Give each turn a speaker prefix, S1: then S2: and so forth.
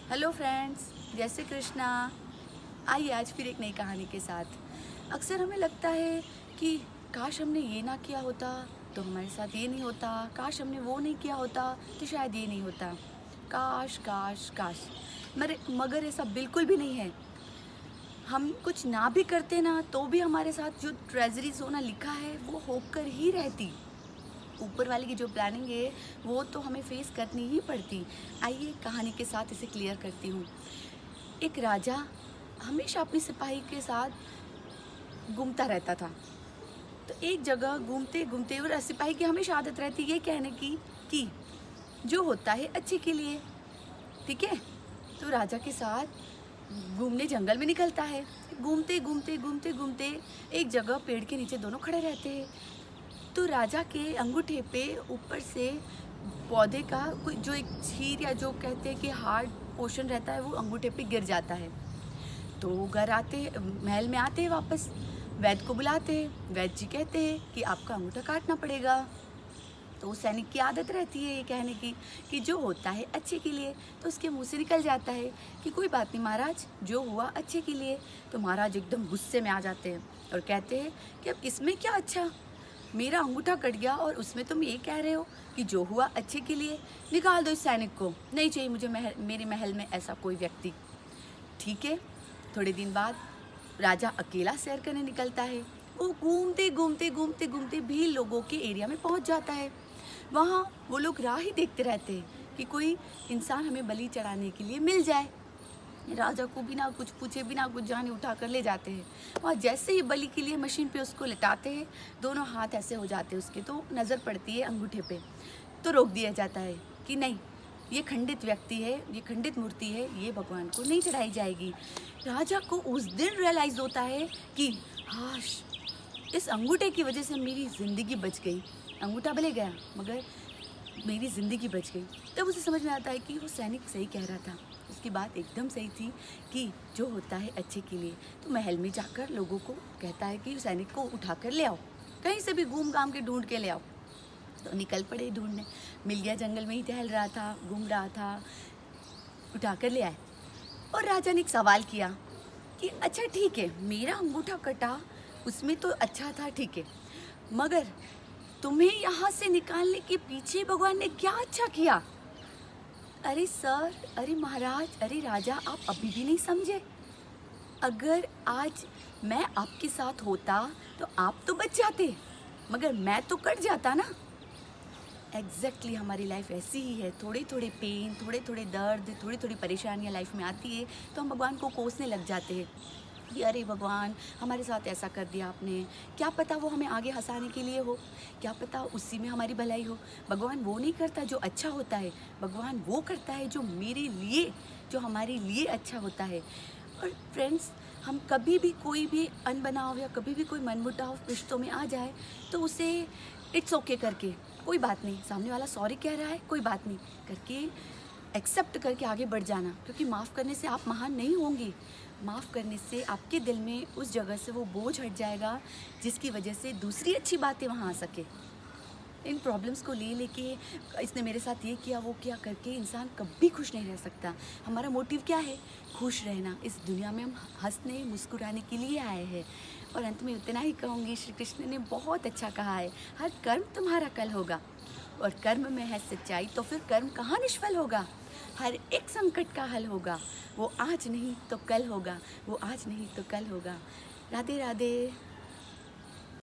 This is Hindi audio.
S1: हेलो फ्रेंड्स, जय श्री कृष्णा। आइए आज फिर एक नई कहानी के साथ। अक्सर हमें लगता है कि काश हमने ये ना किया होता तो हमारे साथ ये नहीं होता, काश हमने वो नहीं किया होता तो शायद ये नहीं होता। काश काश काश, मगर ऐसा बिल्कुल भी नहीं है। हम कुछ ना भी करते ना तो भी हमारे साथ जो ट्रेजरीज होना लिखा है वो होकर ही रहती। ऊपर वाले की जो प्लानिंग है वो तो हमें फेस करनी ही पड़ती। आइए कहानी के साथ इसे क्लियर करती हूँ। एक राजा हमेशा अपनी सिपाही के साथ घूमता रहता था। तो एक जगह घूमते घूमते, और सिपाही की हमेशा आदत रहती ये कहने की कि जो होता है अच्छे के लिए, ठीक है। तो राजा के साथ घूमने जंगल में निकलता है। घूमते घूमते घूमते घूमते एक जगह पेड़ के नीचे दोनों खड़े रहते हैं। तो राजा के अंगूठे पे ऊपर से पौधे का कोई जो एक छीर या जो कहते हैं कि हार्ड पोर्शन रहता है वो अंगूठे पे गिर जाता है। तो वो घर आते, महल में आते हैं वापस, वैद्य को बुलाते हैं। वैद्य जी कहते हैं कि आपका अंगूठा काटना पड़ेगा। तो सैनिक की आदत रहती है ये कहने की कि जो होता है अच्छे के लिए। तो उसके मुंह से निकल जाता है कि कोई बात नहीं महाराज, जो हुआ अच्छे के लिए। तो महाराज एकदम गुस्से में आ जाते हैं और कहते हैं कि अब इसमें क्या अच्छा, मेरा अंगूठा कट गया और उसमें तुम ये कह रहे हो कि जो हुआ अच्छे के लिए। निकाल दो इस सैनिक को, नहीं चाहिए मुझे मेरे महल में ऐसा कोई व्यक्ति। ठीक है। थोड़े दिन बाद राजा अकेला सैर करने निकलता है। वो घूमते घूमते घूमते घूमते भी लोगों के एरिया में पहुंच जाता है। वहाँ वो लोग राह ही देखते रहते हैं कि कोई इंसान हमें बलि चढ़ाने के लिए मिल जाए। राजा को बिना कुछ पूछे बिना कुछ जाने उठा कर ले जाते हैं। और जैसे ही बलि के लिए मशीन पे उसको लेटाते हैं, दोनों हाथ ऐसे हो जाते हैं उसके, तो नज़र पड़ती है अंगूठे पे। तो रोक दिया जाता है कि नहीं, ये खंडित व्यक्ति है, ये खंडित मूर्ति है, ये भगवान को नहीं चढ़ाई जाएगी। राजा को उस दिन रियलाइज़ होता है कि हाश, इस अंगूठे की वजह से मेरी ज़िंदगी बच गई। अंगूठा भले गया मगर मेरी ज़िंदगी बच गई। तब उसे समझ में आता है कि वो सैनिक सही कह रहा था, उसकी बात एकदम सही थी कि जो होता है अच्छे के लिए। तो महल में जाकर लोगों को कहता है कि सैनिक को उठा कर ले आओ, कहीं से भी घूम घाम के ढूंढ के ले आओ। तो निकल पड़े ढूंढने, मिल गया, जंगल में ही टहल रहा था, घूम रहा था, उठा कर ले आए। और राजा ने एक सवाल किया कि अच्छा ठीक है, मेरा अंगूठा कटा उसमें तो अच्छा था, ठीक है, मगर तुम्हें यहाँ से निकालने के पीछे भगवान ने क्या अच्छा किया? अरे सर, अरे महाराज, अरे राजा, आप अभी भी नहीं समझे? अगर आज मैं आपके साथ होता तो आप तो बच जाते, मगर मैं तो कट जाता ना। एग्जैक्टली हमारी लाइफ ऐसी ही है। थोड़े थोड़े पेन, थोड़े थोड़े दर्द, थोड़ी थोड़ी परेशानियाँ लाइफ में आती है तो हम भगवान को कोसने लग जाते हैं कि अरे भगवान, हमारे साथ ऐसा कर दिया आपने। क्या पता वो हमें आगे हंसाने के लिए हो, क्या पता उसी में हमारी भलाई हो। भगवान वो नहीं करता जो अच्छा होता है, भगवान वो करता है जो मेरे लिए, जो हमारे लिए अच्छा होता है। और फ्रेंड्स, हम कभी भी कोई भी अनबनाव या कभी भी कोई मनमुटाव रिश्तों में आ जाए तो उसे इट्स ओके करके, कोई बात नहीं, सामने वाला सॉरी कह रहा है, कोई बात नहीं करके एक्सेप्ट करके आगे बढ़ जाना। क्योंकि माफ़ करने से आप महान नहीं होंगे, माफ़ करने से आपके दिल में उस जगह से वो बोझ हट जाएगा जिसकी वजह से दूसरी अच्छी बातें वहाँ आ सके। इन प्रॉब्लम्स को ले लेके इसने मेरे साथ ये किया वो किया करके इंसान कभी खुश नहीं रह सकता। हमारा मोटिव क्या है? खुश रहना। इस दुनिया में हम हंसने मुस्कुराने के लिए आए हैं। और अंत में उतना ही कहूँगी, श्री कृष्ण ने बहुत अच्छा कहा है, हर कर्म तुम्हारा कल होगा। और कर्म में है सच्चाई तो फिर कर्म कहाँ निष्फल होगा। हर एक संकट का हल होगा, वो आज नहीं तो कल होगा, वो आज नहीं तो कल होगा। राधे राधे।